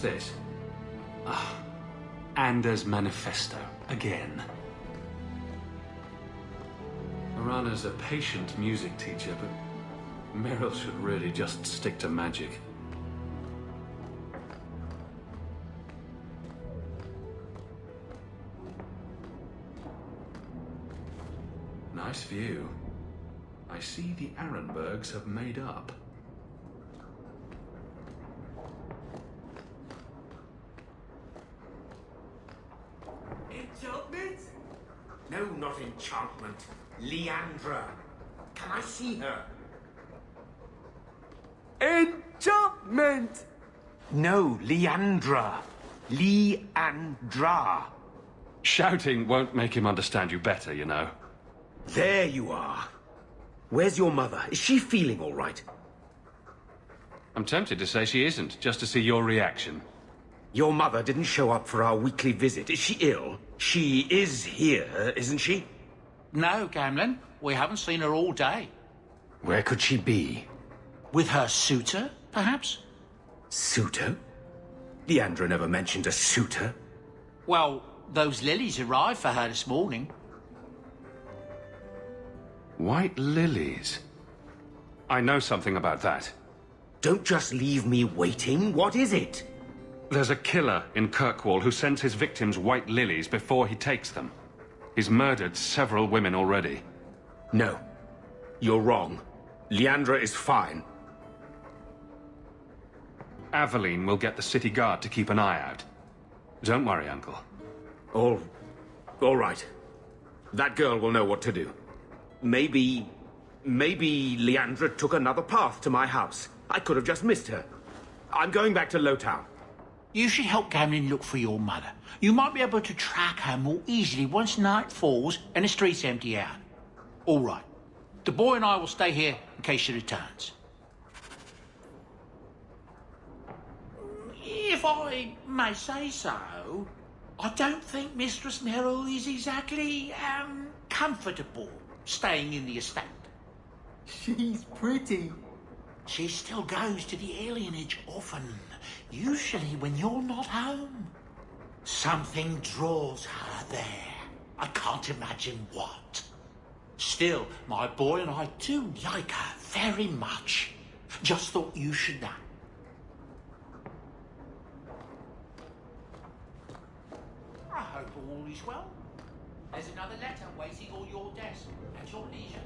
this? Ah, Anders' manifesto. Again. Marana's a patient music teacher, but Merrill should really just stick to magic. Nice view. I see the Arenbergs have made up. Enchantment? No, not enchantment. Leandra. Can I see her? Enchantment! No, Leandra. Leandra. Shouting won't make him understand you better, you know. There you are. Where's your mother? Is she feeling all right? I'm tempted to say she isn't, just to see your reaction. Your mother didn't show up for our weekly visit. Is she ill? She is here, isn't she? No, Gamlen. We haven't seen her all day. Where could she be? With her suitor, perhaps? Suitor? Leandra never mentioned a suitor. Well, those lilies arrived for her this morning. White lilies? I know something about that. Don't just leave me waiting. What is it? There's a killer in Kirkwall who sends his victims white lilies before he takes them. He's murdered several women already. No. You're wrong. Leandra is fine. Aveline will get the city guard to keep an eye out. Don't worry, Uncle. All right. That girl will know what to do. Maybe Leandra took another path to my house. I could have just missed her. I'm going back to Lowtown. You should help Gamlen look for your mother. You might be able to track her more easily once night falls and the streets empty out. All right. The boy and I will stay here in case she returns. If I may say so, I don't think Mistress Merrill is exactly, comfortable staying in the estate. She's pretty. She still goes to the alienage often, usually when you're not home. Something draws her there. I can't imagine what. Still, my boy and I do like her very much. Just thought you should know. I hope all is well. There's another letter waiting on your desk at your leisure.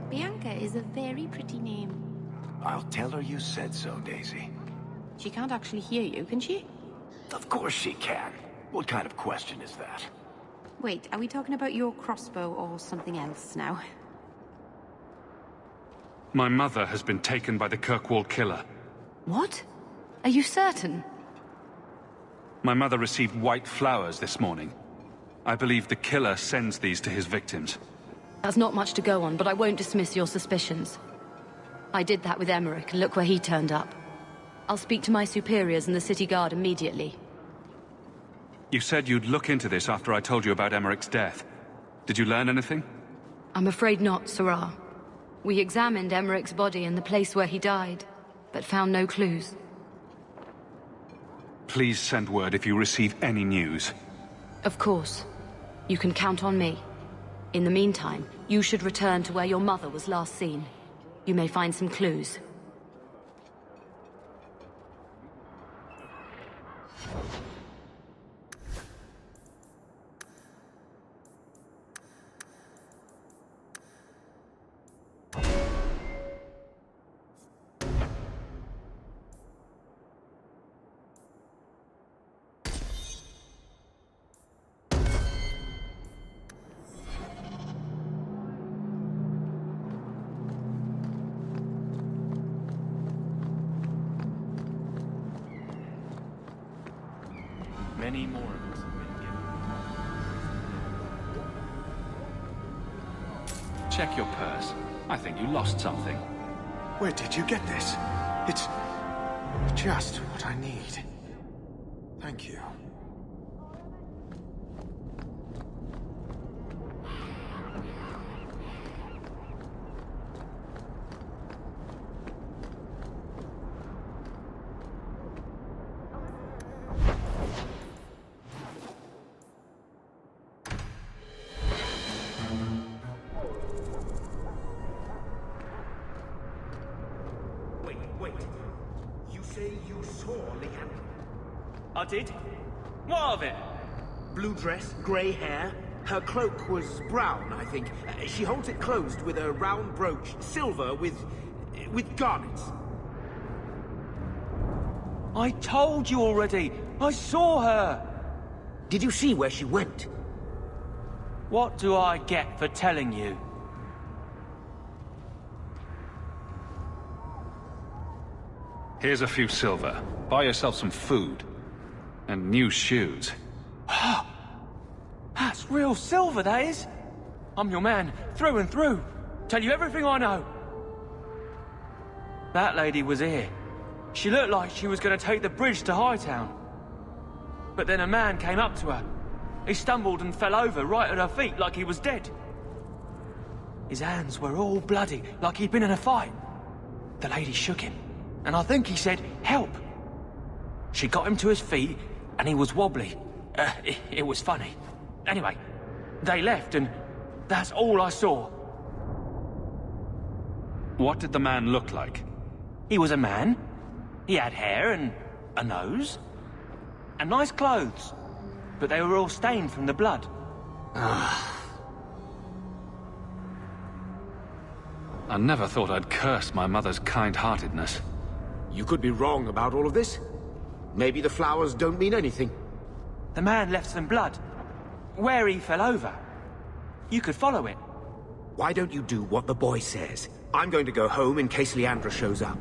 Bianca is a very pretty name. I'll tell her you said so, Daisy. She can't actually hear you, can she? Of course she can. What kind of question is that? Wait, are we talking about your crossbow or something else now? My mother has been taken by the Kirkwall killer. What? Are you certain? My mother received white flowers this morning. I believe the killer sends these to his victims. That's not much to go on, but I won't dismiss your suspicions. I did that with Emmerich, and look where he turned up. I'll speak to my superiors and the city guard immediately. You said you'd look into this after I told you about Emmerich's death. Did you learn anything? I'm afraid not, Sarah. We examined Emmerich's body and the place where he died, but found no clues. Please send word if you receive any news. Of course. You can count on me. In the meantime, you should return to where your mother was last seen. You may find some clues. Many more of us have been Check your purse. I think you lost something. Where did you get this? It's just what I need. Thank you. Wait. You say you saw Leandra? I did. What of it? Blue dress, grey hair. Her cloak was brown, I think. She holds it closed with a round brooch, silver with garnets. I told you already. I saw her. Did you see where she went? What do I get for telling you? Here's a few silver. Buy yourself some food. And new shoes. That's real silver, that is. I'm your man, through and through. Tell you everything I know. That lady was here. She looked like she was going to take the bridge to Hightown. But then a man came up to her. He stumbled and fell over right at her feet like he was dead. His hands were all bloody, like he'd been in a fight. The lady shook him, and I think he said, "Help." She got him to his feet, and he was wobbly. It was funny. Anyway, they left, and that's all I saw. What did the man look like? He was a man. He had hair and a nose. And nice clothes. But they were all stained from the blood. I never thought I'd curse my mother's kind-heartedness. You could be wrong about all of this. Maybe the flowers don't mean anything. The man left some blood. Where he fell over. You could follow it. Why don't you do what the boy says? I'm going to go home in case Leandra shows up.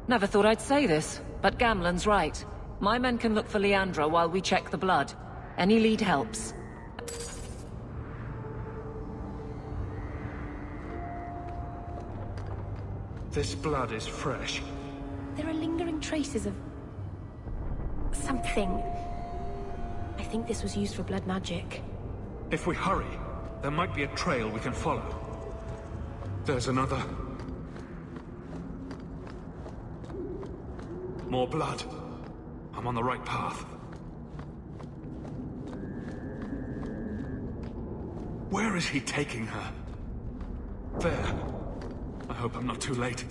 Never thought I'd say this, but Gamlen's right. My men can look for Leandra while we check the blood. Any lead helps. This blood is fresh. There are lingering traces of... something. I think this was used for blood magic. If we hurry, there might be a trail we can follow. There's another. More blood. I'm on the right path. Where is he taking her? There. I hope I'm not too late.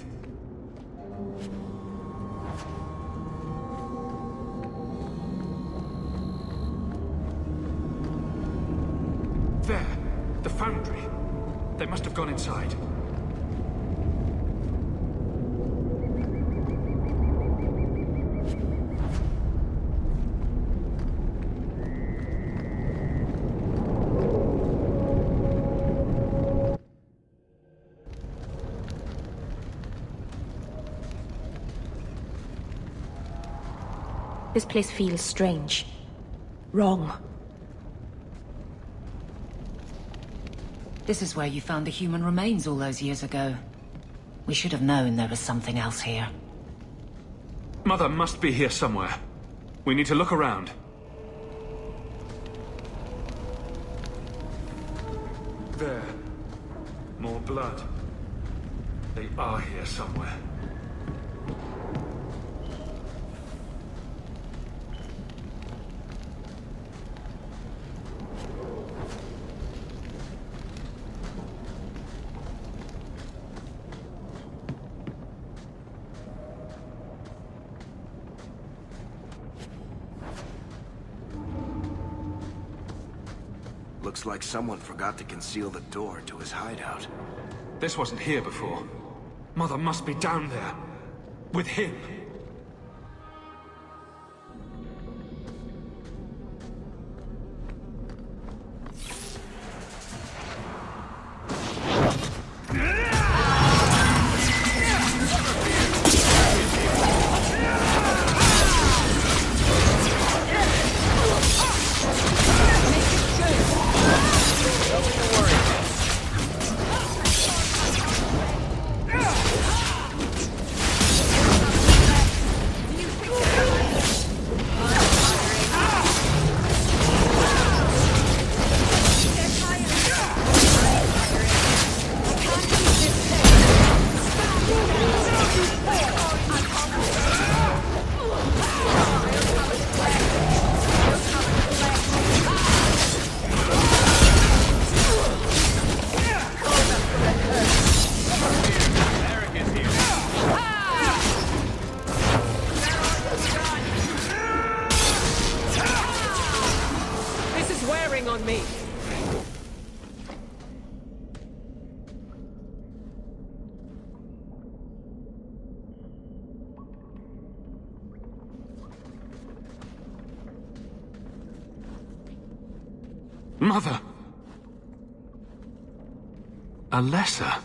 There. The Foundry. They must have gone inside. This place feels strange. Wrong. This is where you found the human remains all those years ago. We should have known there was something else here. Mother must be here somewhere. We need to look around. There. More blood. They are here somewhere. Looks like someone forgot to conceal the door to his hideout. This wasn't here before. Mother must be down there. With him. firing on me? Mother! Alessa?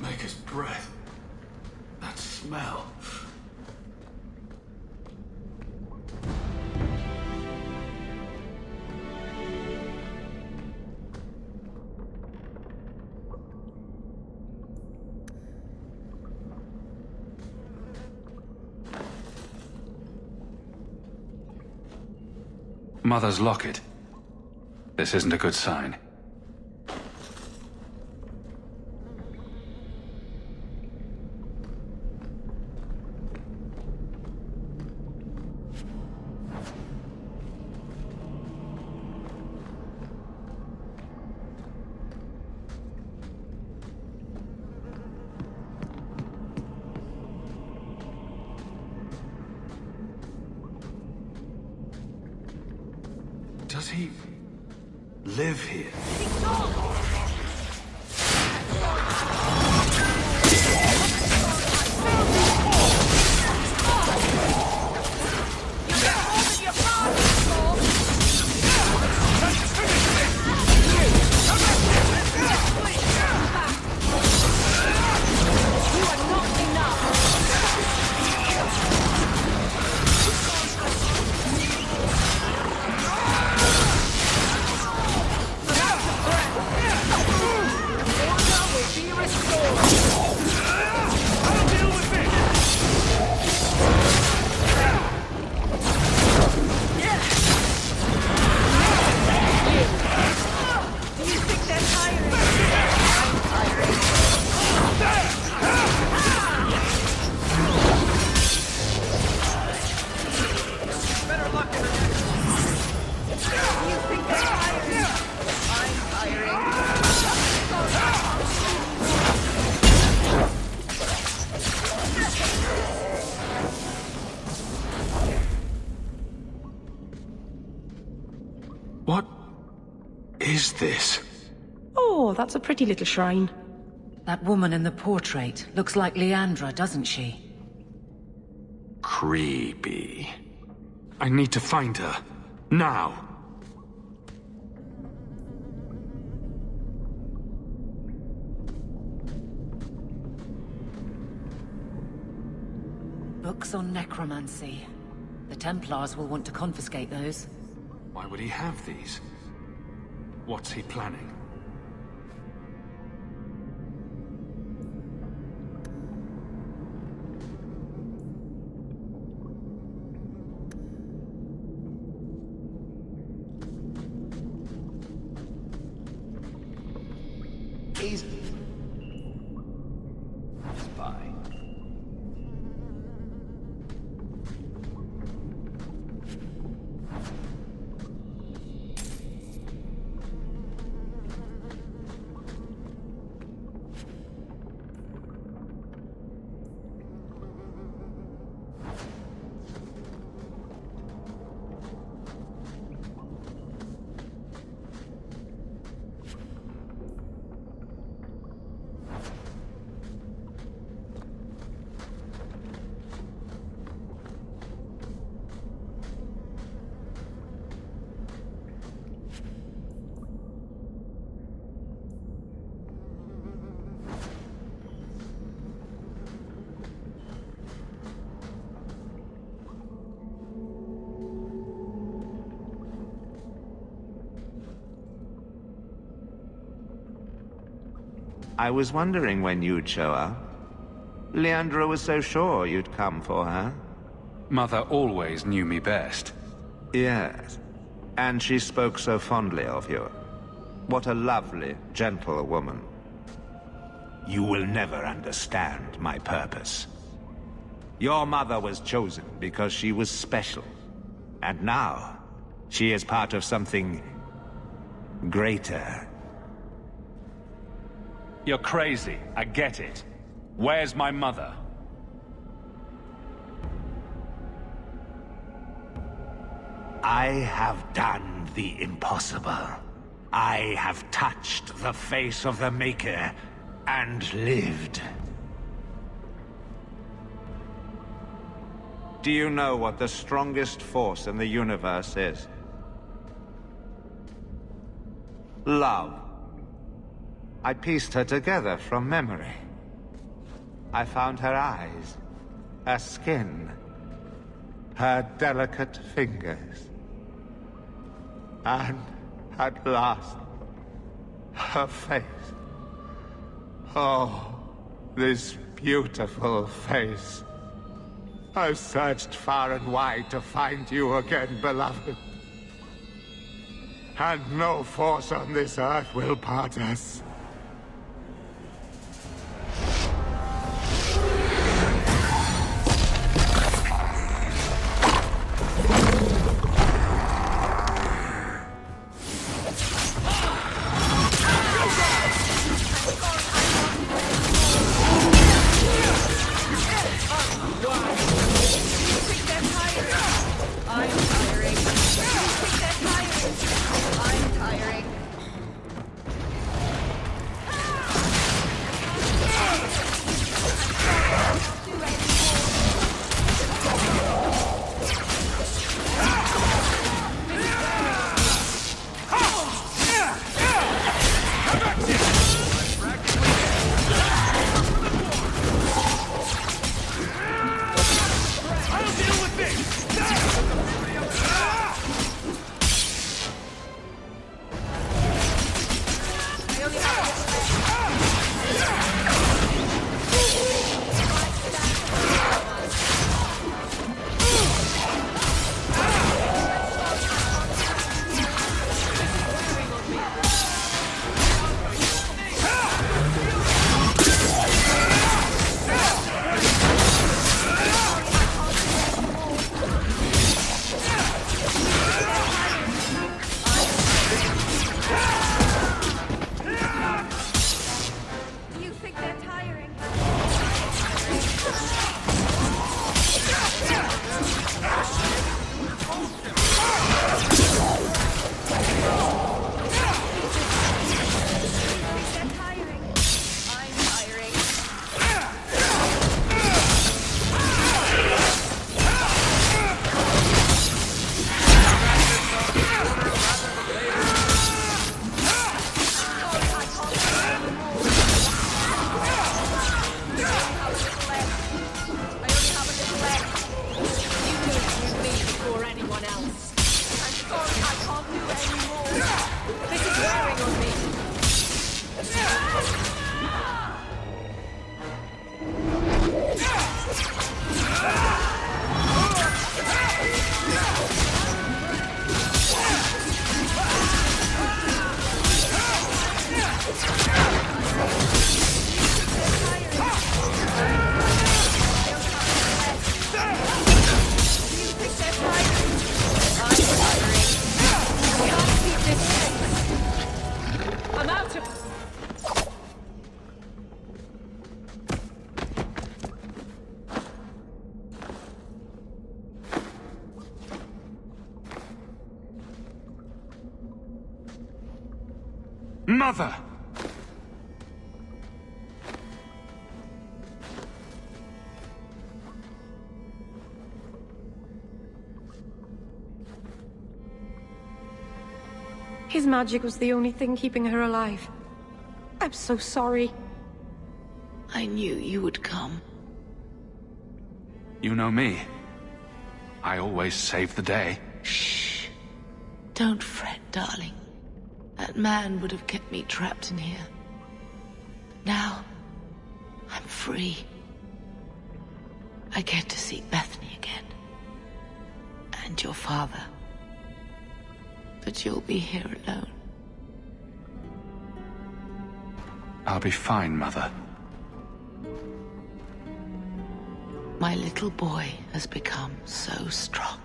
Maker's breath. That smell. Mother's locket. This isn't a good sign. Does he live here? What is this? Oh, that's a pretty little shrine. That woman in the portrait looks like Leandra, doesn't she? Creepy. I need to find her. Now. Books on necromancy. The Templars will want to confiscate those. Why would he have these? What's he planning? Easy. Spy. I was wondering when you'd show up. Leandra was so sure you'd come for her. Mother always knew me best. Yes, and she spoke so fondly of you. What a lovely, gentle woman. You will never understand my purpose. Your mother was chosen because she was special. And now, she is part of something greater. You're crazy, I get it. Where's my mother? I have done the impossible. I have touched the face of the Maker and lived. Do you know what the strongest force in the universe is? Love. I pieced her together from memory. I found her eyes, her skin, her delicate fingers. And at last, her face. Oh, this beautiful face. I've searched far and wide to find you again, beloved. And no force on this earth will part us. Mother! His magic was the only thing keeping her alive. I'm so sorry. I knew you would come. You know me. I always save the day. Shh. Don't fret, darling. That man would have kept me trapped in here. Now, I'm free. I get to see Bethany again. And your father. But you'll be here alone. I'll be fine, Mother. My little boy has become so strong.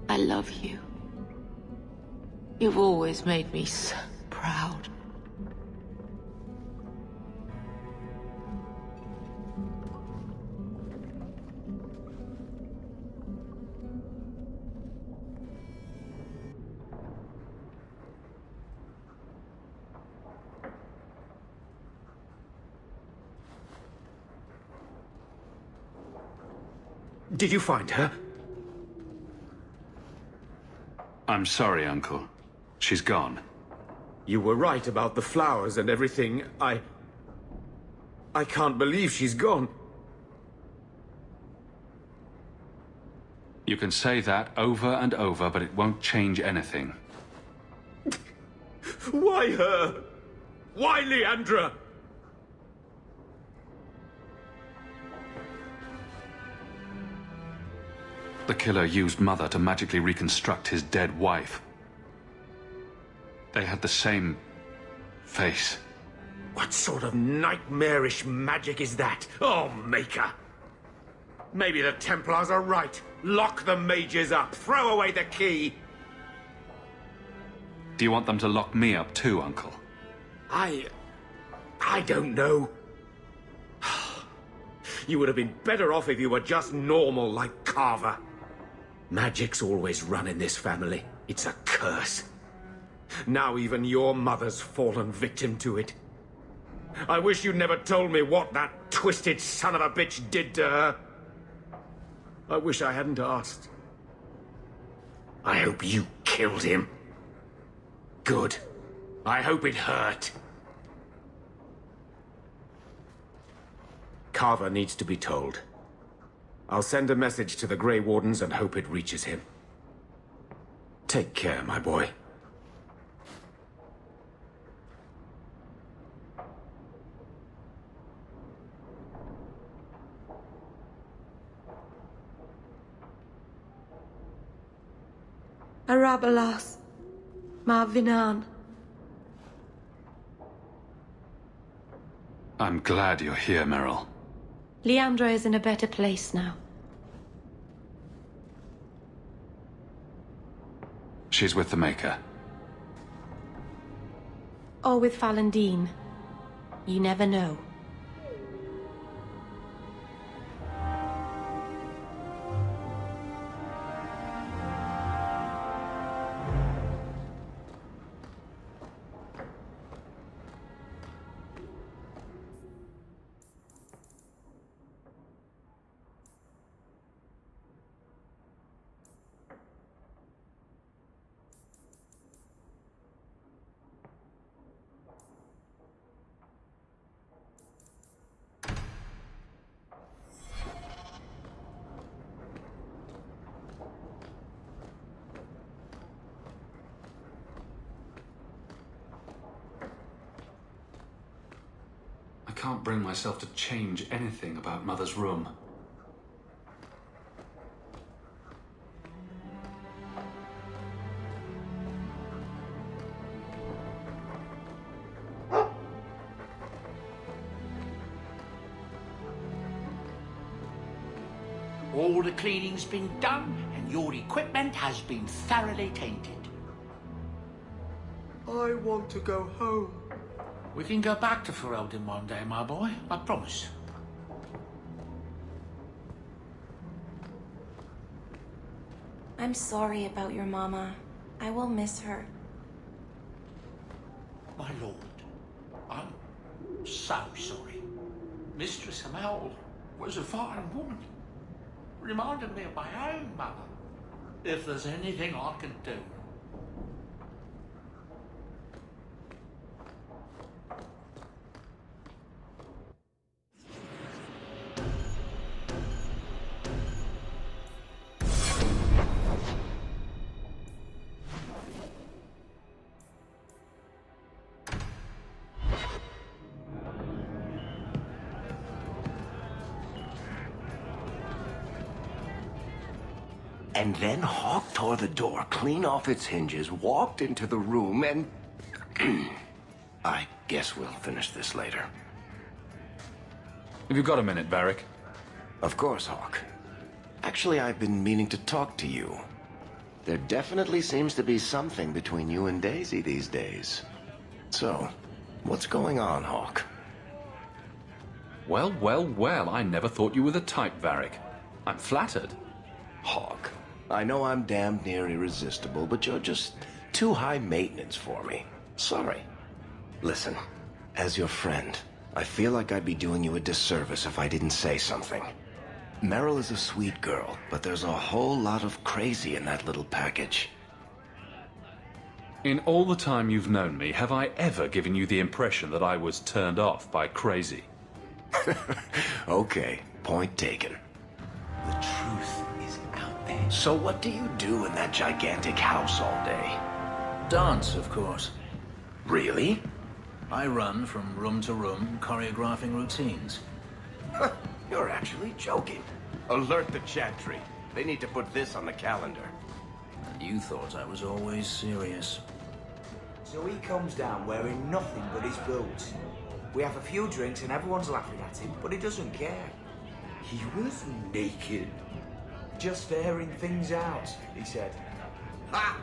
I love you. You've always made me so proud. Did you find her? I'm sorry, Uncle. She's gone. You were right about the flowers and everything. I can't believe she's gone. You can say that over and over, but it won't change anything. Why her? Why Leandra? The killer used Mother to magically reconstruct his dead wife. They had the same face. What sort of nightmarish magic is that? Oh, Maker! Maybe the Templars are right. Lock the mages up. Throw away the key. Do you want them to lock me up too, Uncle? I don't know. You would have been better off if you were just normal like Carver. Magic's always run in this family. It's a curse. Now even your mother's fallen victim to it. I wish you'd never told me what that twisted son of a bitch did to her. I wish I hadn't asked. I hope you killed him. Good. I hope it hurt. Carver needs to be told. I'll send a message to the Grey Wardens and hope it reaches him. Take care, my boy. Arabalas. Marvinan. I'm glad you're here, Merrill. Leandra is in a better place now. She's with the Maker. Or with Falendine. You never know. I can't bring myself to change anything about Mother's room. All the cleaning's been done, and your equipment has been thoroughly tainted. I want to go home. We can go back to Ferelden one day, my boy. I promise. I'm sorry about your mama. I will miss her. My lord, I'm so sorry. Mistress Amel was a fine woman. Reminded me of my own mother. If there's anything I can do. And then Hawke tore the door clean off its hinges, walked into the room, and... I guess we'll finish this later. Have you got a minute, Varric? Of course, Hawke. Actually, I've been meaning to talk to you. There definitely seems to be something between you and Daisy these days. So, what's going on, Hawke? Well, well, well, I never thought you were the type, Varric. I'm flattered. Hawke, I know I'm damned near irresistible, but you're just too high maintenance for me. Sorry. Listen, as your friend, I feel like I'd be doing you a disservice if I didn't say something. Merrill is a sweet girl, but there's a whole lot of crazy in that little package. In all the time you've known me, have I ever given you the impression that I was turned off by crazy? Okay, point taken. The truth is out there. So what do you do in that gigantic house all day? Dance, of course. Really? I run from room to room, choreographing routines. You're actually joking. Alert the chantry. They need to put this on the calendar. And you thought I was always serious. So he comes down wearing nothing but his boots. We have a few drinks and everyone's laughing at him, but he doesn't care. He was naked. Just airing things out, he said. Ha!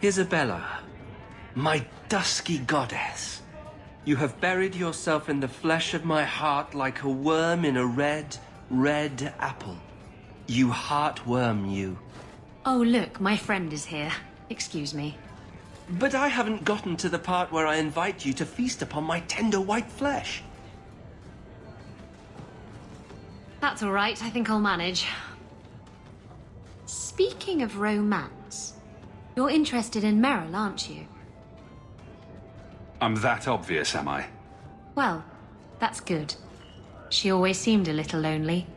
Isabela, my dusky goddess, you have buried yourself in the flesh of my heart like a worm in a red, red apple. You heartworm, you. Oh, look, my friend is here. Excuse me. But I haven't gotten to the part where I invite you to feast upon my tender white flesh. That's all right, I think I'll manage. Speaking of romance, you're interested in Merrill, aren't you? I'm that obvious, am I? Well, that's good. She always seemed a little lonely.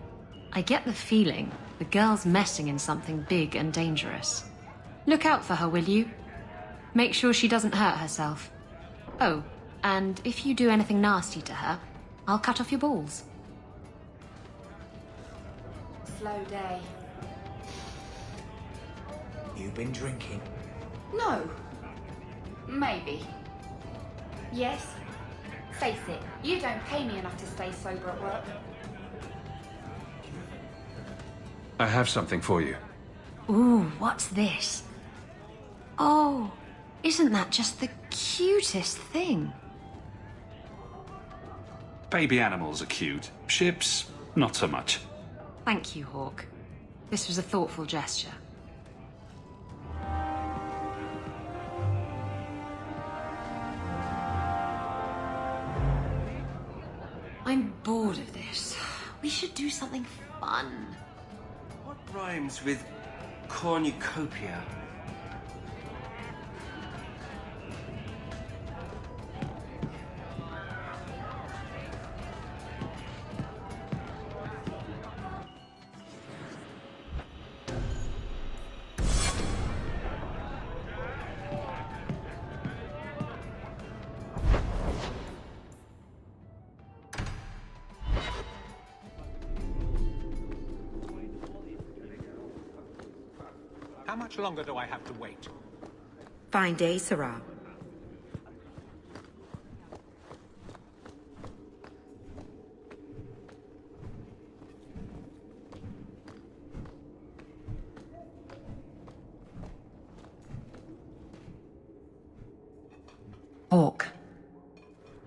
I get the feeling the girl's messing in something big and dangerous. Look out for her, will you? Make sure she doesn't hurt herself. Oh, and if you do anything nasty to her, I'll cut off your balls. Slow day. You been drinking? No. Maybe. Yes. Face it, you don't pay me enough to stay sober at work. I have something for you. Ooh, what's this? Oh, isn't that just the cutest thing? Baby animals are cute. Ships, not so much. Thank you, Hawke. This was a thoughtful gesture. I'm bored of this. We should do something fun. What rhymes with cornucopia? How much longer do I have to wait? Fine day, Sarah. Hawke.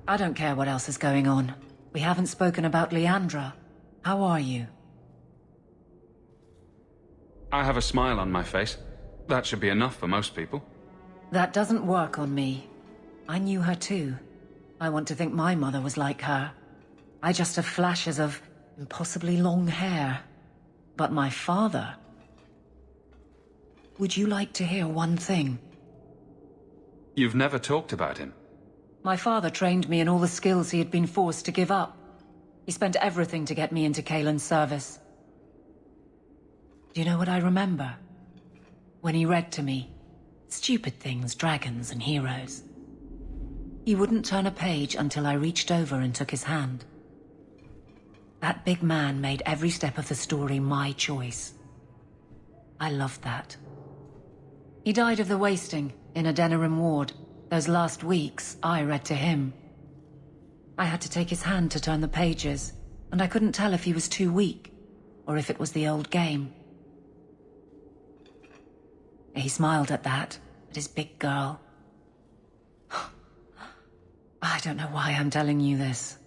I don't care what else is going on. We haven't spoken about Leandra. How are you? I have a smile on my face. That should be enough for most people. That doesn't work on me. I knew her too. I want to think my mother was like her. I just have flashes of impossibly long hair. But my father... Would you like to hear one thing? You've never talked about him. My father trained me in all the skills he had been forced to give up. He spent everything to get me into Kaelin's service. Do you know what I remember? When he read to me, stupid things, dragons and heroes. He wouldn't turn a page until I reached over and took his hand. That big man made every step of the story my choice. I loved that. He died of the wasting in a Denerim ward. Those last weeks, I read to him. I had to take his hand to turn the pages, and I couldn't tell if he was too weak, or if it was the old game. He smiled at that, at his big girl. I don't know why I'm telling you this.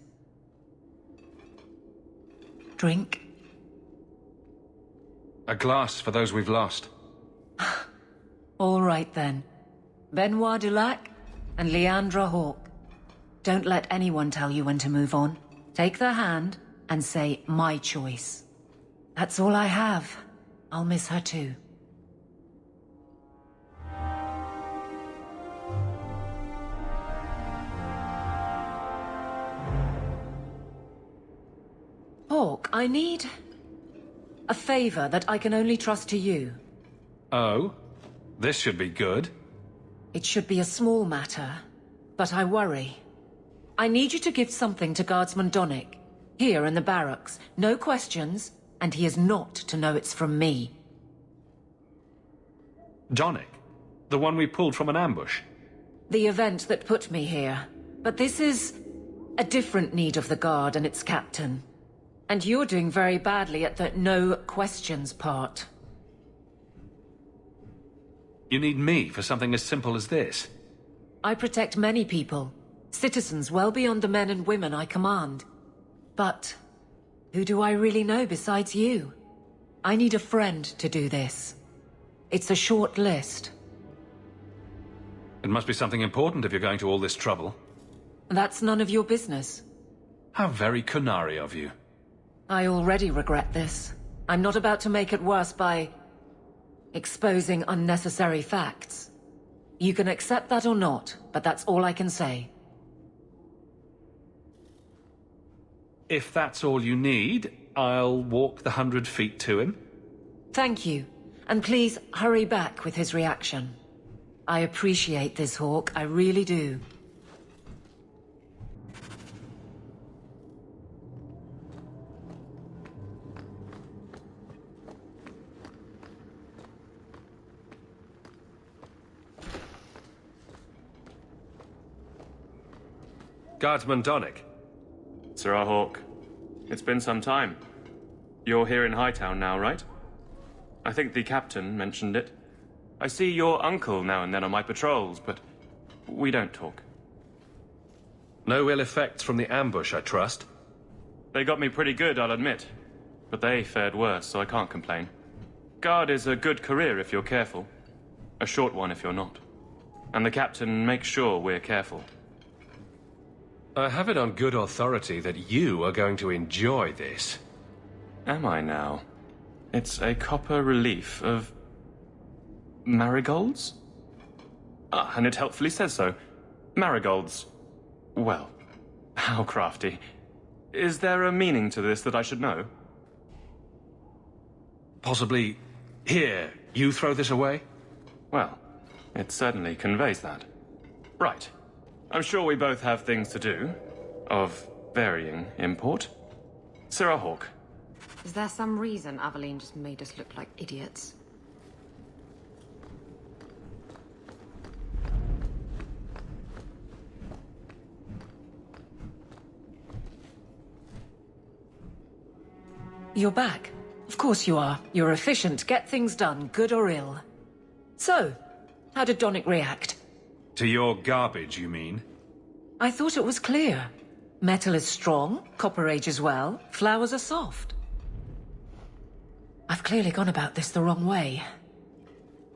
Drink? A glass for those we've lost. All right then. Benoit Dulac and Leandra Hawke. Don't let anyone tell you when to move on. Take their hand and say, my choice. That's all I have. I'll miss her too. Hawke, I need a favor that I can only trust to you. Oh? This should be good. It should be a small matter, but I worry. I need you to give something to Guardsman Donnic, here in the barracks. No questions, and he is not to know it's from me. Donnic? The one we pulled from an ambush? The event that put me here. But this is a different need of the Guard and its captain. And you're doing very badly at the no questions part. You need me for something as simple as this? I protect many people. Citizens well beyond the men and women I command. But who do I really know besides you? I need a friend to do this. It's a short list. It must be something important if you're going to all this trouble. That's none of your business. How very Kunari of you. I already regret this. I'm not about to make it worse by exposing unnecessary facts. You can accept that or not, but that's all I can say. If that's all you need, I'll walk the 100 feet to him. Thank you. And please, hurry back with his reaction. I appreciate this, Hawke. I really do. Guardsman Donnic. Sir Hawke, it's been some time. You're here in Hightown now, right? I think the captain mentioned it. I see your uncle now and then on my patrols, but we don't talk. No ill effects from the ambush, I trust? They got me pretty good, I'll admit. But they fared worse, so I can't complain. Guard is a good career if you're careful. A short one if you're not. And the captain makes sure we're careful. I have it on good authority that you are going to enjoy this. Am I now? It's a copper relief of marigolds? Ah, and it helpfully says so. Marigolds. Well, how crafty. Is there a meaning to this that I should know? Possibly, here, you throw this away? Well, it certainly conveys that. Right. I'm sure we both have things to do, of varying import. Sir Hawke. Is there some reason Aveline just made us look like idiots? You're back. Of course you are. You're efficient, get things done, good or ill. So, how did Donnic react? To your garbage, you mean? I thought it was clear. Metal is strong, copper ages well, flowers are soft. I've clearly gone about this the wrong way.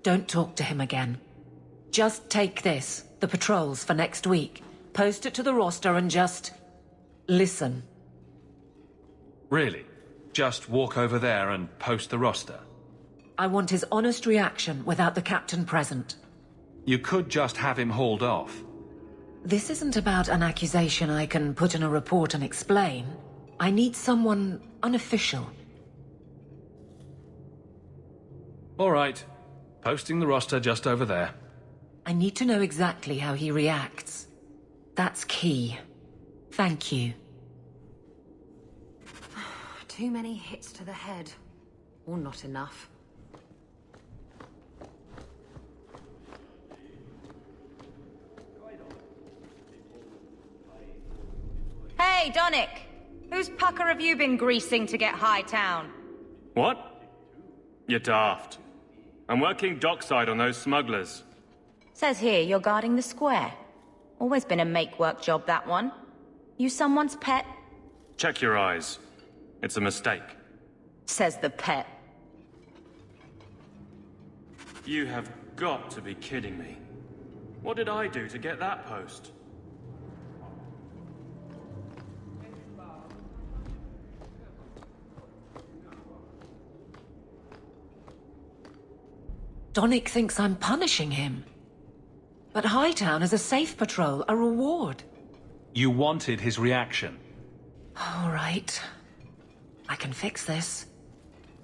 Don't talk to him again. Just take this, the patrols for next week, post it to the roster and just listen. Really? Just walk over there and post the roster? I want his honest reaction without the captain present. You could just have him hauled off. This isn't about an accusation I can put in a report and explain. I need someone unofficial. All right. Posting the roster just over there. I need to know exactly how he reacts. That's key. Thank you. Too many hits to the head. Or not enough. Hey, Donnic! Whose pucker have you been greasing to get Hightown? What? You're daft. I'm working dockside on those smugglers. Says here you're guarding the square. Always been a make-work job, that one. You someone's pet? Check your eyes. It's a mistake. Says the pet. You have got to be kidding me. What did I do to get that post? Donnic thinks I'm punishing him. But Hightown is a safe patrol, a reward. You wanted his reaction. All right. I can fix this.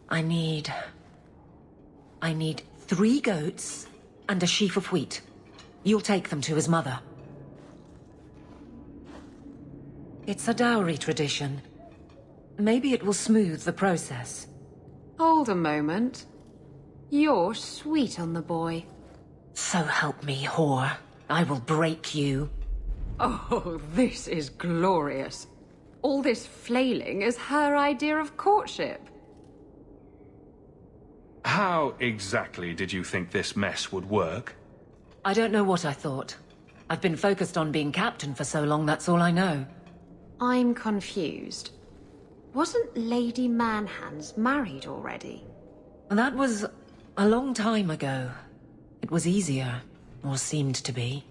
I need 3 goats and a sheaf of wheat. You'll take them to his mother. It's a dowry tradition. Maybe it will smooth the process. Hold a moment. You're sweet on the boy. So help me, whore. I will break you. Oh, this is glorious. All this flailing is her idea of courtship. How exactly did you think this mess would work? I don't know what I thought. I've been focused on being captain for so long, that's all I know. I'm confused. Wasn't Lady Manhands married already? That was a long time ago. It was easier, or seemed to be.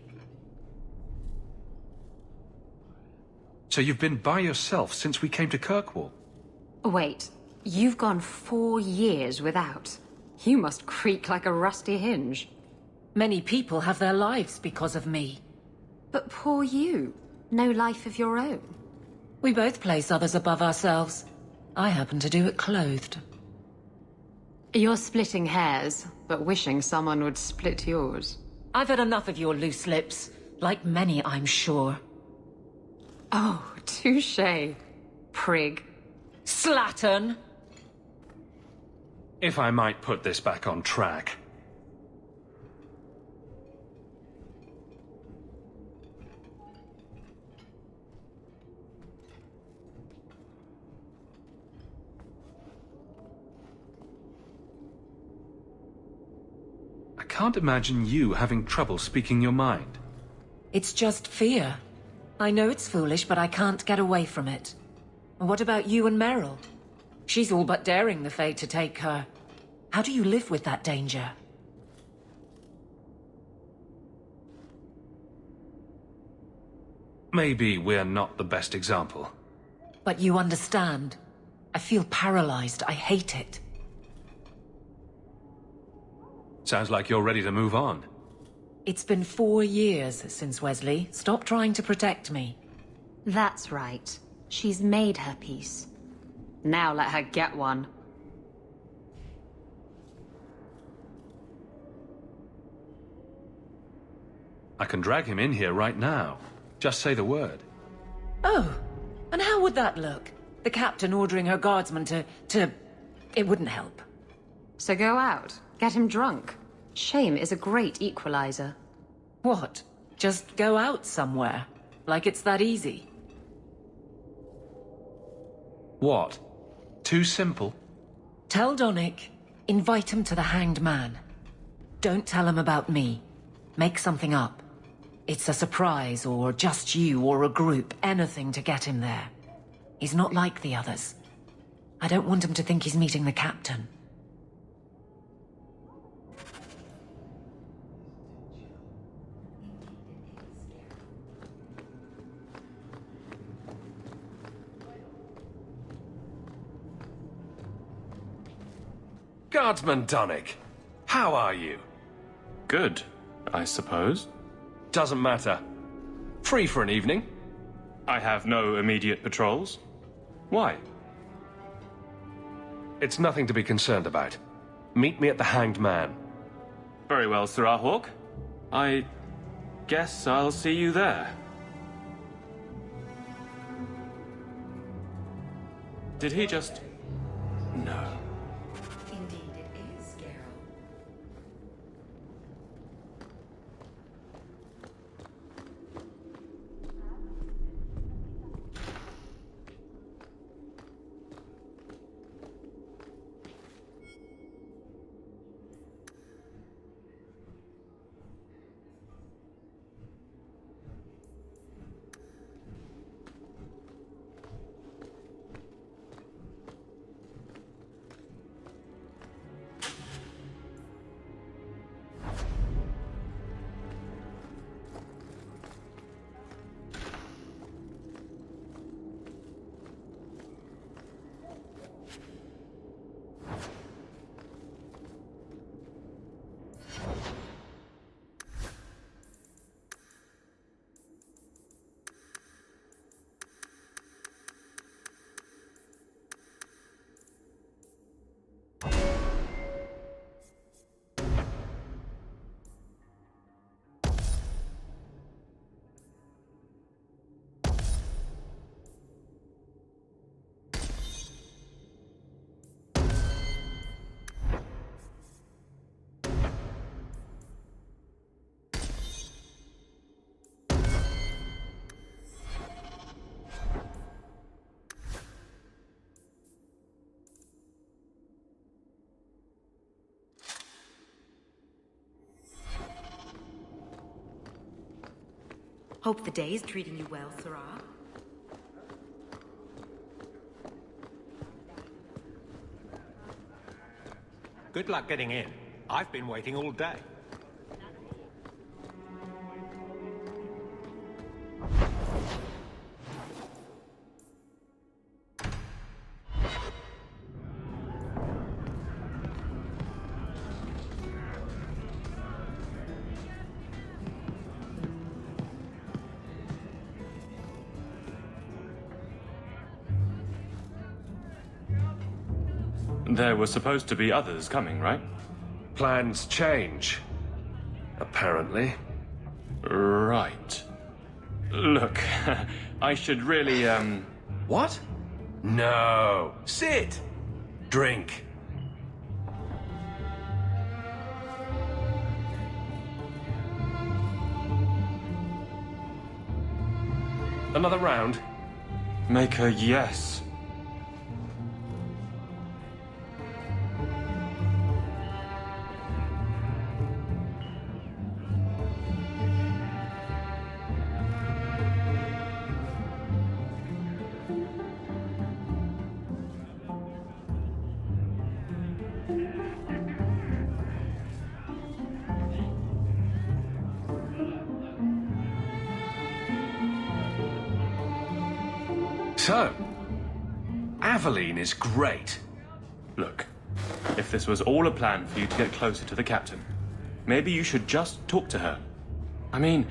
So you've been by yourself since we came to Kirkwall? Wait, you've gone 4 years without. You must creak like a rusty hinge. Many people have their lives because of me. But poor you. No life of your own. We both place others above ourselves. I happen to do it clothed. You're splitting hairs, but wishing someone would split yours. I've had enough of your loose lips. Like many, I'm sure. Oh, touché. Prig. Slattern! If I might put this back on track. I can't imagine you having trouble speaking your mind. It's just fear. I know it's foolish, but I can't get away from it. And what about you and Merrill? She's all but daring the Fae to take her. How do you live with that danger? Maybe we're not the best example. But you understand. I feel paralyzed. I hate it. Sounds like you're ready to move on. It's been 4 years since Wesley. Stop trying to protect me. That's right. She's made her peace. Now let her get one. I can drag him in here right now. Just say the word. Oh, and how would that look? The captain ordering her guardsman to... It wouldn't help. So go out. Get him drunk. Shame is a great equalizer. What? Just go out somewhere? Like it's that easy? What? Too simple? Tell Donnic. Invite him to the Hanged Man. Don't tell him about me. Make something up. It's a surprise, or just you, or a group. Anything to get him there. He's not like the others. I don't want him to think he's meeting the captain. Guardsman Donnic, how are you? Good, I suppose. Doesn't matter. Free for an evening? I have no immediate patrols. Why? It's nothing to be concerned about. Meet me at the Hanged Man. Very well, Sir Hawke. I guess I'll see you there. Did he just... No. Indeed it is, Geralt. Hope the day is treating you well, Sirrah. Good luck getting in. I've been waiting all day. There were supposed to be others coming, right? Plans change. Apparently. Right. Look, I should really, What? No. Sit! Drink. Another round? Make a yes. So, Aveline is great. Look, if this was all a plan for you to get closer to the captain, maybe you should just talk to her. I mean,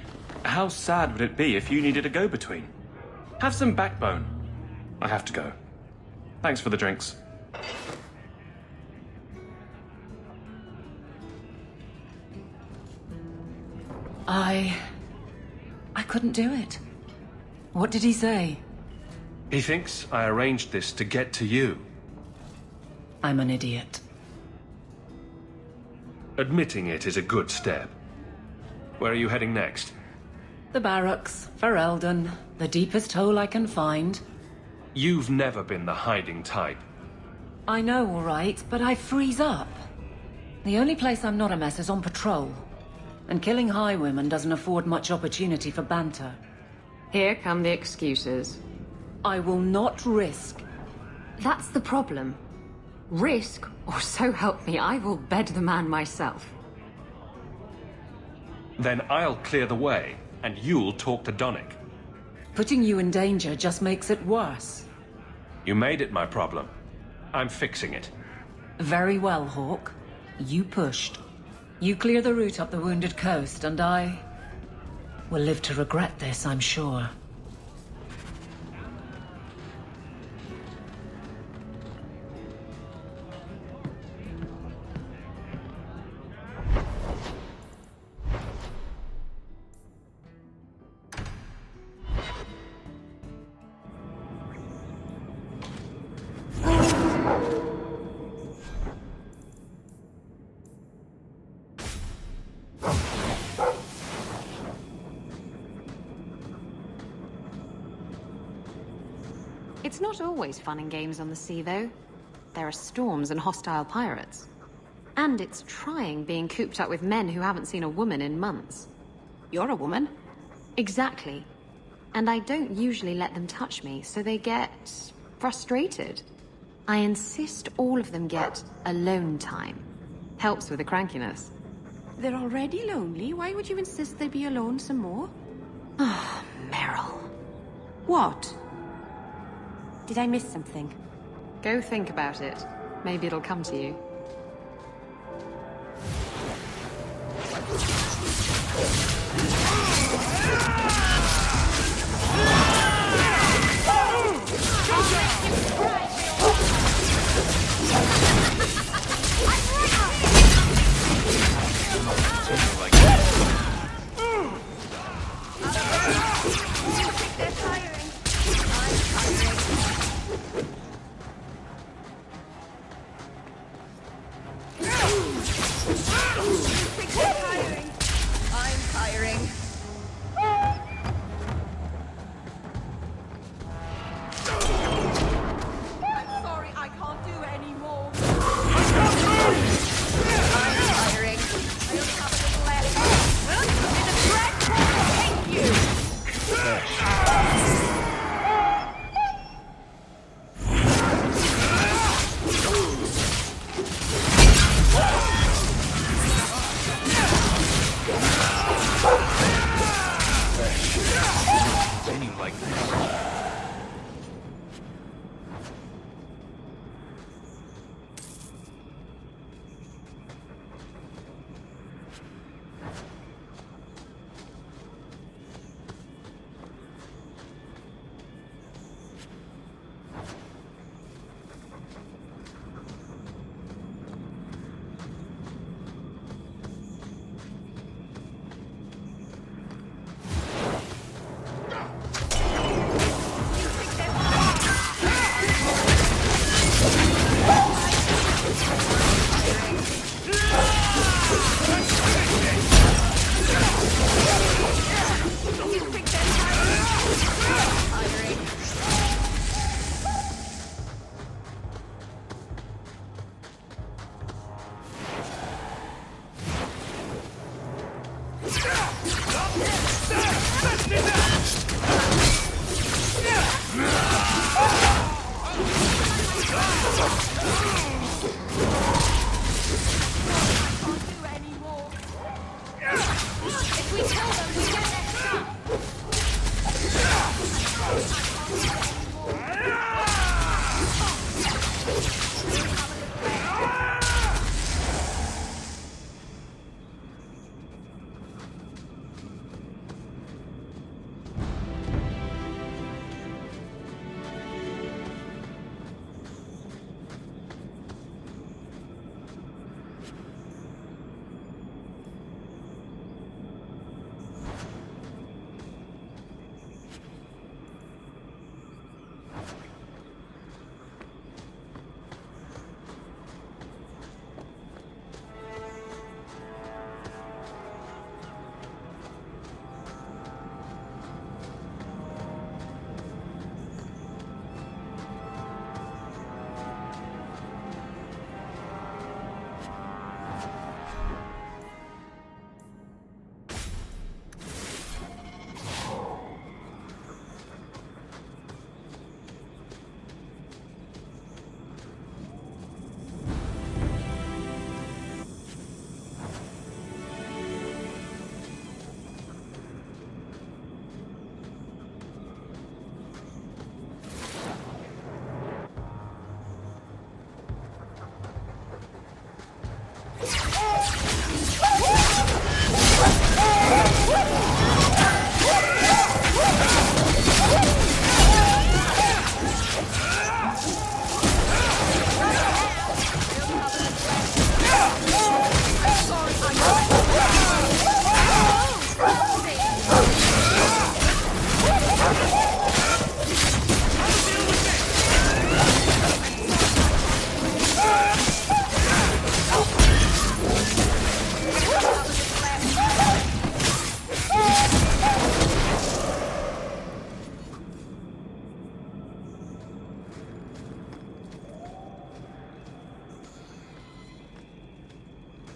how sad would it be if you needed a go-between? Have some backbone. I have to go. Thanks for the drinks. I couldn't do it. What did he say? He thinks I arranged this to get to you. I'm an idiot. Admitting it is a good step. Where are you heading next? The barracks, Ferelden, the deepest hole I can find. You've never been the hiding type. I know, all right, but I freeze up. The only place I'm not a mess is on patrol. And killing highwaymen doesn't afford much opportunity for banter. Here come the excuses. I will not risk. That's the problem. Risk, or so help me, I will bed the man myself. Then I'll clear the way, and you'll talk to Donnic. Putting you in danger just makes it worse. You made it my problem. I'm fixing it. Very well, Hawke. You pushed. You clear the route up the Wounded Coast, and I will live to regret this, I'm sure. It's not always fun and games on the sea, though. There are storms and hostile pirates. And it's trying being cooped up with men who haven't seen a woman in months. You're a woman. Exactly. And I don't usually let them touch me, so they get frustrated. I insist all of them get alone time. Helps with the crankiness. They're already lonely. Why would you insist they be alone some more? Ah, Merrill. What? Did I miss something? Go think about it. Maybe it'll come to you. I'm tiring.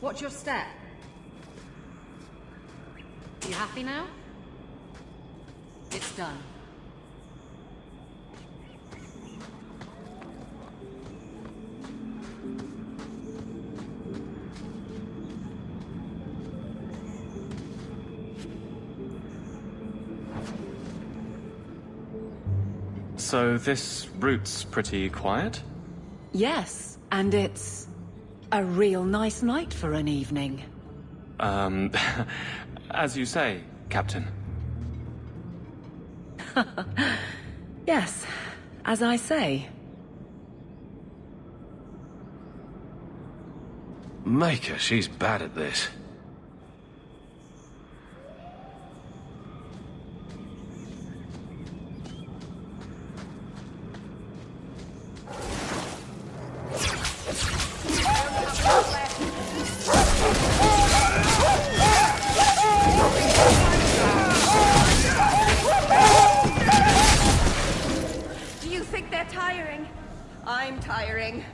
Watch your step. You happy now? It's done. So this route's pretty quiet? Yes, and it's a real nice night for an evening. As you say, Captain. Yes, as I say. Maker, she's bad at this. Do you think they're tiring? I'm tiring.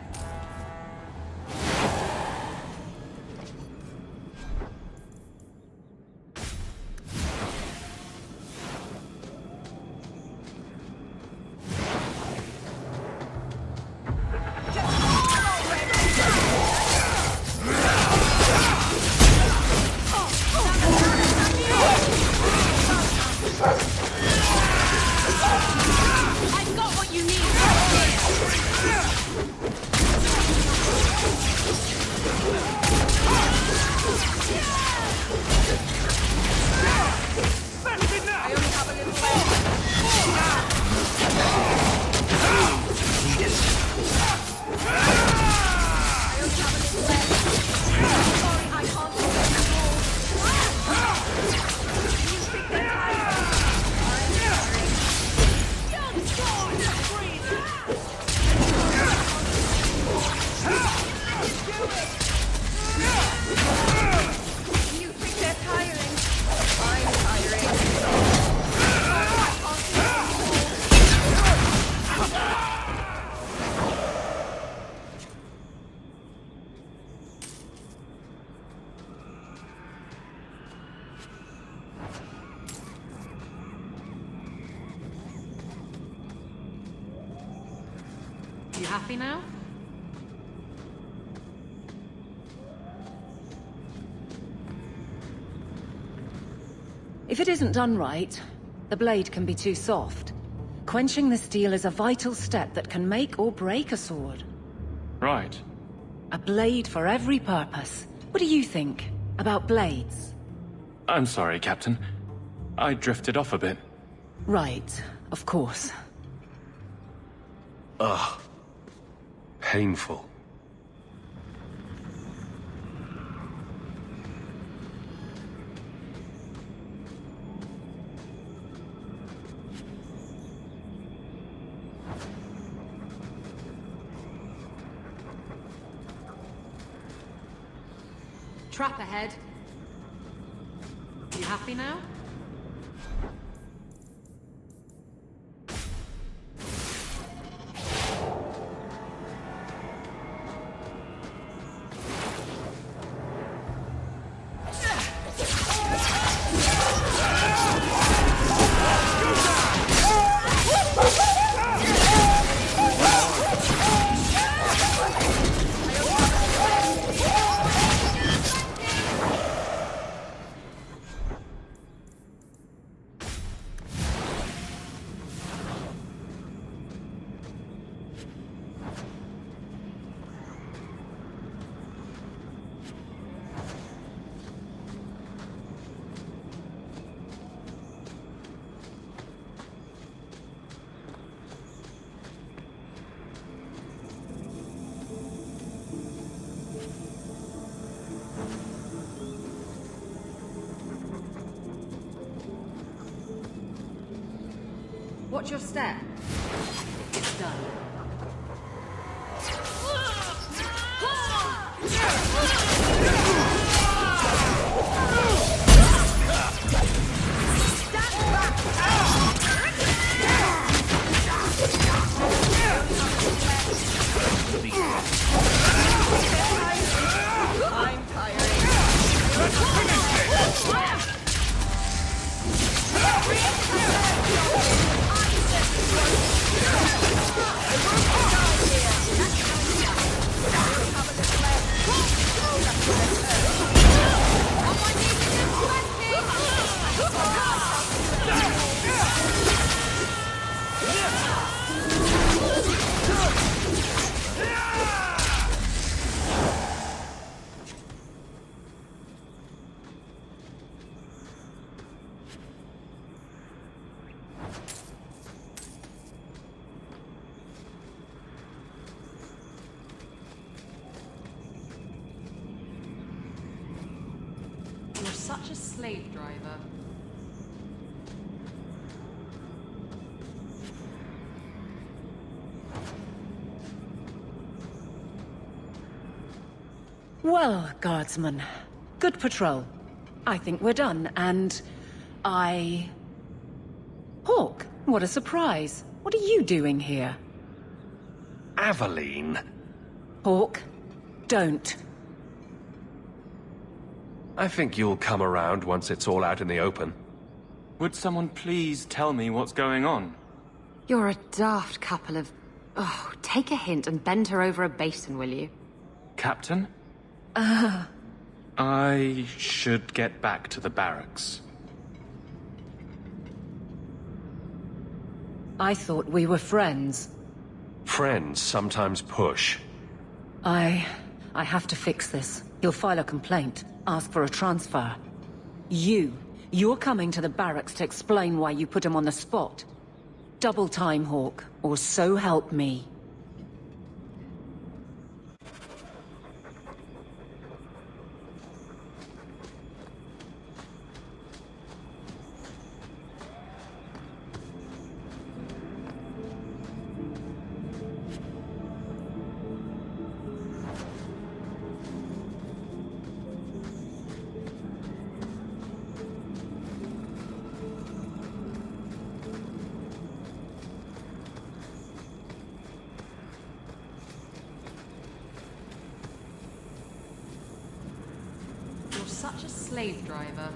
I've got what you need. You happy now? If it isn't done right, the blade can be too soft. Quenching the steel is a vital step that can make or break a sword. Right. A blade for every purpose. What do you think about blades? I'm sorry, Captain. I drifted off a bit. Right, of course. Ugh. Painful. Trap ahead. You happy now? Watch your step. It's done. I'm tired. slave driver. Well, Guardsman, good patrol. I think we're done, and Hawke, what a surprise. What are you doing here? Aveline. Hawke, don't. I think you'll come around once it's all out in the open. Would someone please tell me what's going on? You're a daft couple of... Oh, take a hint and bend her over a basin, will you? Captain? I should get back to the barracks. I thought we were friends. Friends sometimes push. I have to fix this. He'll file a complaint, ask for a transfer. You're coming to the barracks to explain why you put him on the spot. Double time, Hawke, or so help me. You're such a slave driver.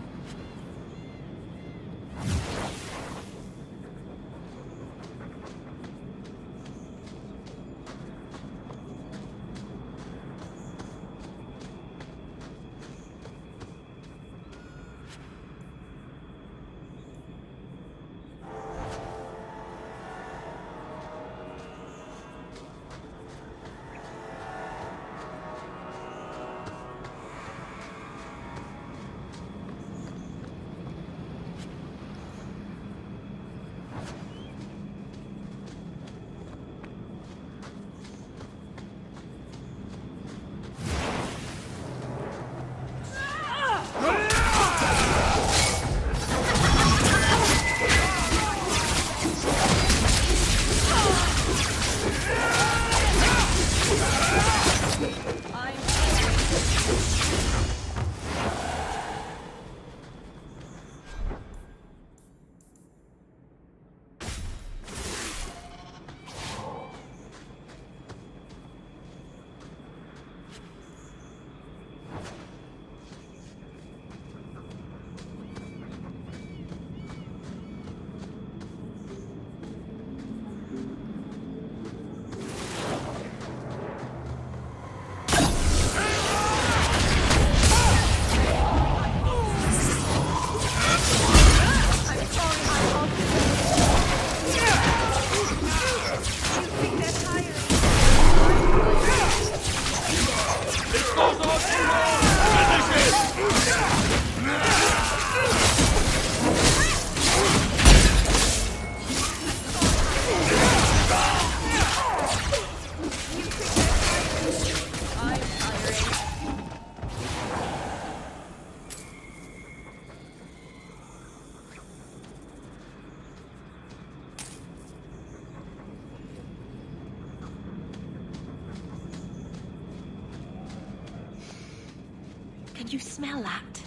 Can you smell that?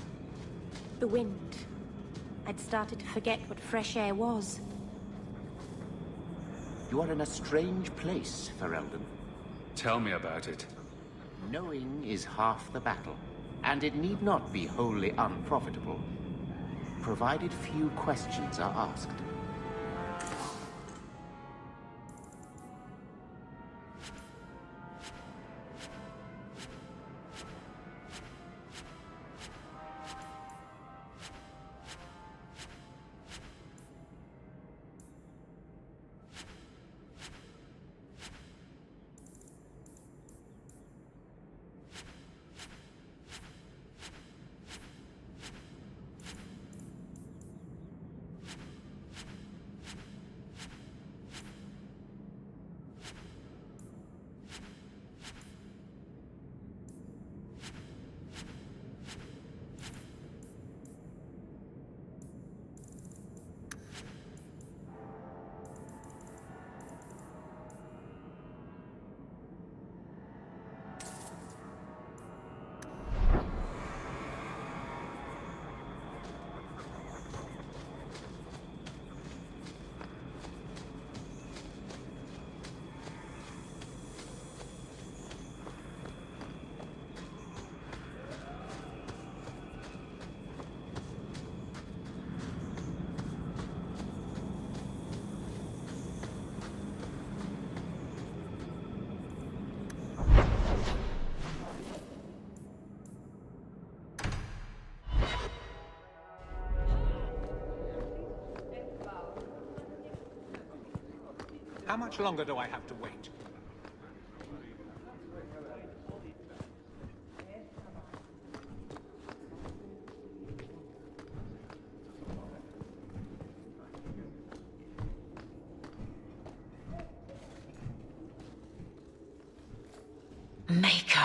The wind. I'd started to forget what fresh air was. You are in a strange place, Ferelden. Tell me about it. Knowing is half the battle, and it need not be wholly unprofitable, provided few questions are asked. How much longer do I have to wait? Maker.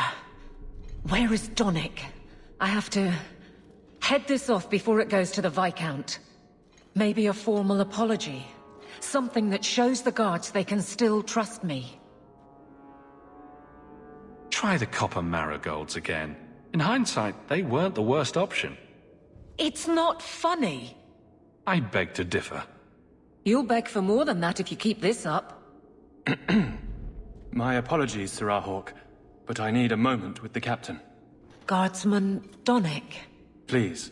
Where is Donnic? I have to head this off before it goes to the Viscount. Maybe a formal apology. Something that shows the guards they can still trust me. Try the copper marigolds again. In hindsight, they weren't the worst option. It's not funny. I beg to differ. You'll beg for more than that if you keep this up. My apologies, Sir Hawke, but I need a moment with the captain. Guardsman Donnic. Please.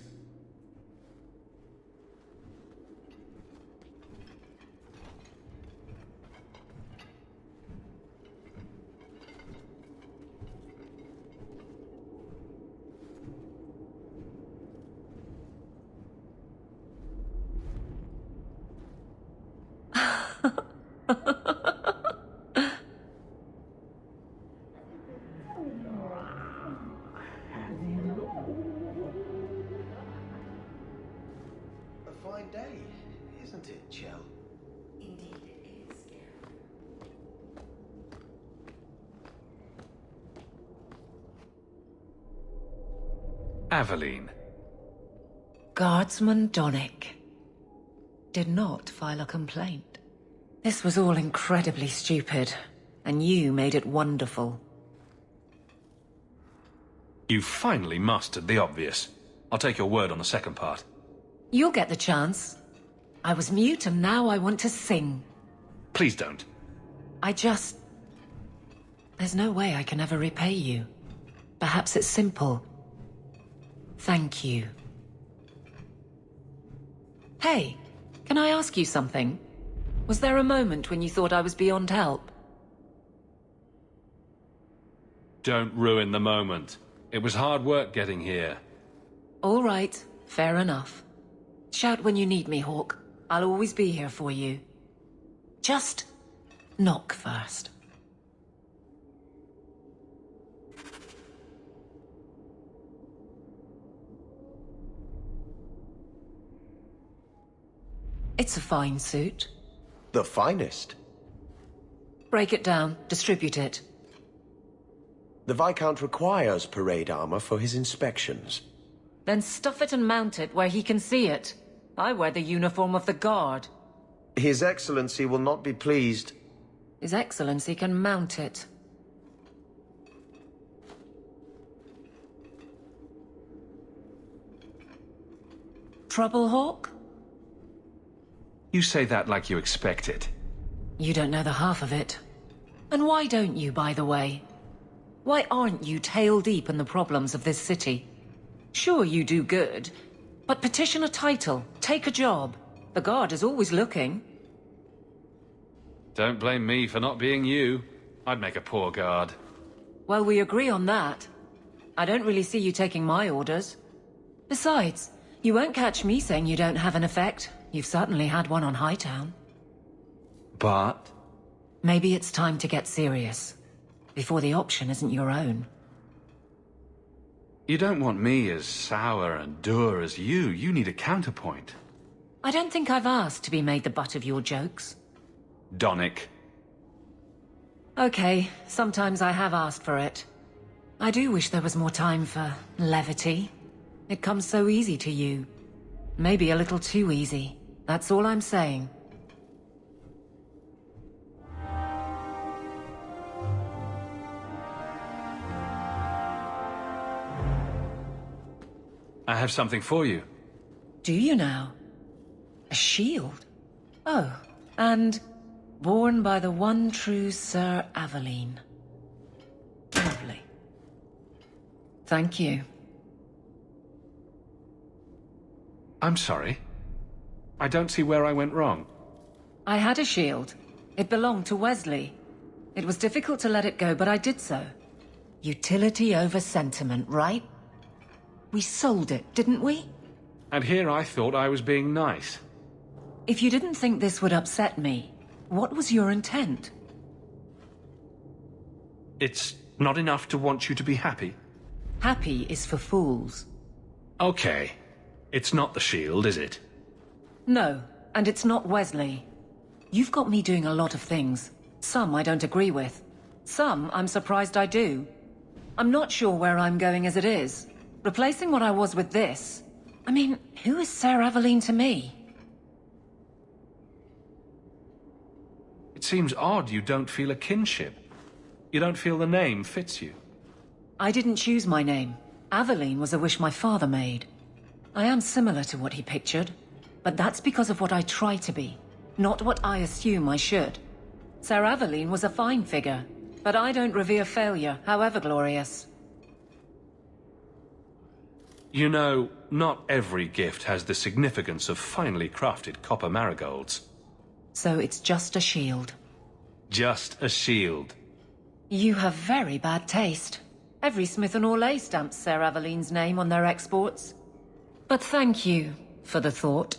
Aveline. Guardsman Donnic did not file a complaint. This was all incredibly stupid, and you made it wonderful. You finally mastered the obvious. I'll take your word on the second part. You'll get the chance. I was mute and now I want to sing. Please don't. There's no way I can ever repay you. Perhaps it's simple. Thank you. Hey, can I ask you something? Was there a moment when you thought I was beyond help? Don't ruin the moment. It was hard work getting here. All right, fair enough. Shout when you need me, Hawke. I'll always be here for you. Just knock first. It's a fine suit. The finest. Break it down, distribute it. The Viscount requires parade armor for his inspections. Then stuff it and mount it where he can see it. I wear the uniform of the Guard. His Excellency will not be pleased. His Excellency can mount it. Trouble, Hawke? You say that like you expect it. You don't know the half of it. And why don't you, by the way? Why aren't you tail deep in the problems of this city? Sure, you do good, but petition a title, take a job. The Guard is always looking. Don't blame me for not being you. I'd make a poor guard. Well, we agree on that. I don't really see you taking my orders. Besides, you won't catch me saying you don't have an effect. You've certainly had one on Hightown. But? Maybe it's time to get serious, before the option isn't your own. You don't want me as sour and dour as you. You need a counterpoint. I don't think I've asked to be made the butt of your jokes. Donnic. Okay, sometimes I have asked for it. I do wish there was more time for levity. It comes so easy to you. Maybe a little too easy. That's all I'm saying. I have something for you. Do you now? A shield? Oh, and borne by the one true Sir Aveline. Lovely. Thank you. I'm sorry. I don't see where I went wrong. I had a shield. It belonged to Wesley. It was difficult to let it go, but I did so. Utility over sentiment, right? We sold it, didn't we? And here I thought I was being nice. If you didn't think this would upset me, What was your intent? It's not enough to want you to be happy? Happy is for fools. Okay. It's not the shield, is it? No, and it's not Wesley. You've got me doing a lot of things. Some I don't agree with. Some I'm surprised I do. I'm not sure where I'm going as it is. Replacing what I was with this... I mean, who is Sir Aveline to me? It seems odd you don't feel a kinship. You don't feel the name fits you. I didn't choose my name. Aveline was a wish my father made. I am similar to what he pictured, but that's because of what I try to be, not what I assume I should. Sir Aveline was a fine figure, but I don't revere failure, however glorious. You know, not every gift has the significance of finely crafted copper marigolds. So it's just a shield. Just a shield. You have very bad taste. Every Smith & Orlais stamps Sir Aveline's name on their exports. But thank you for the thought.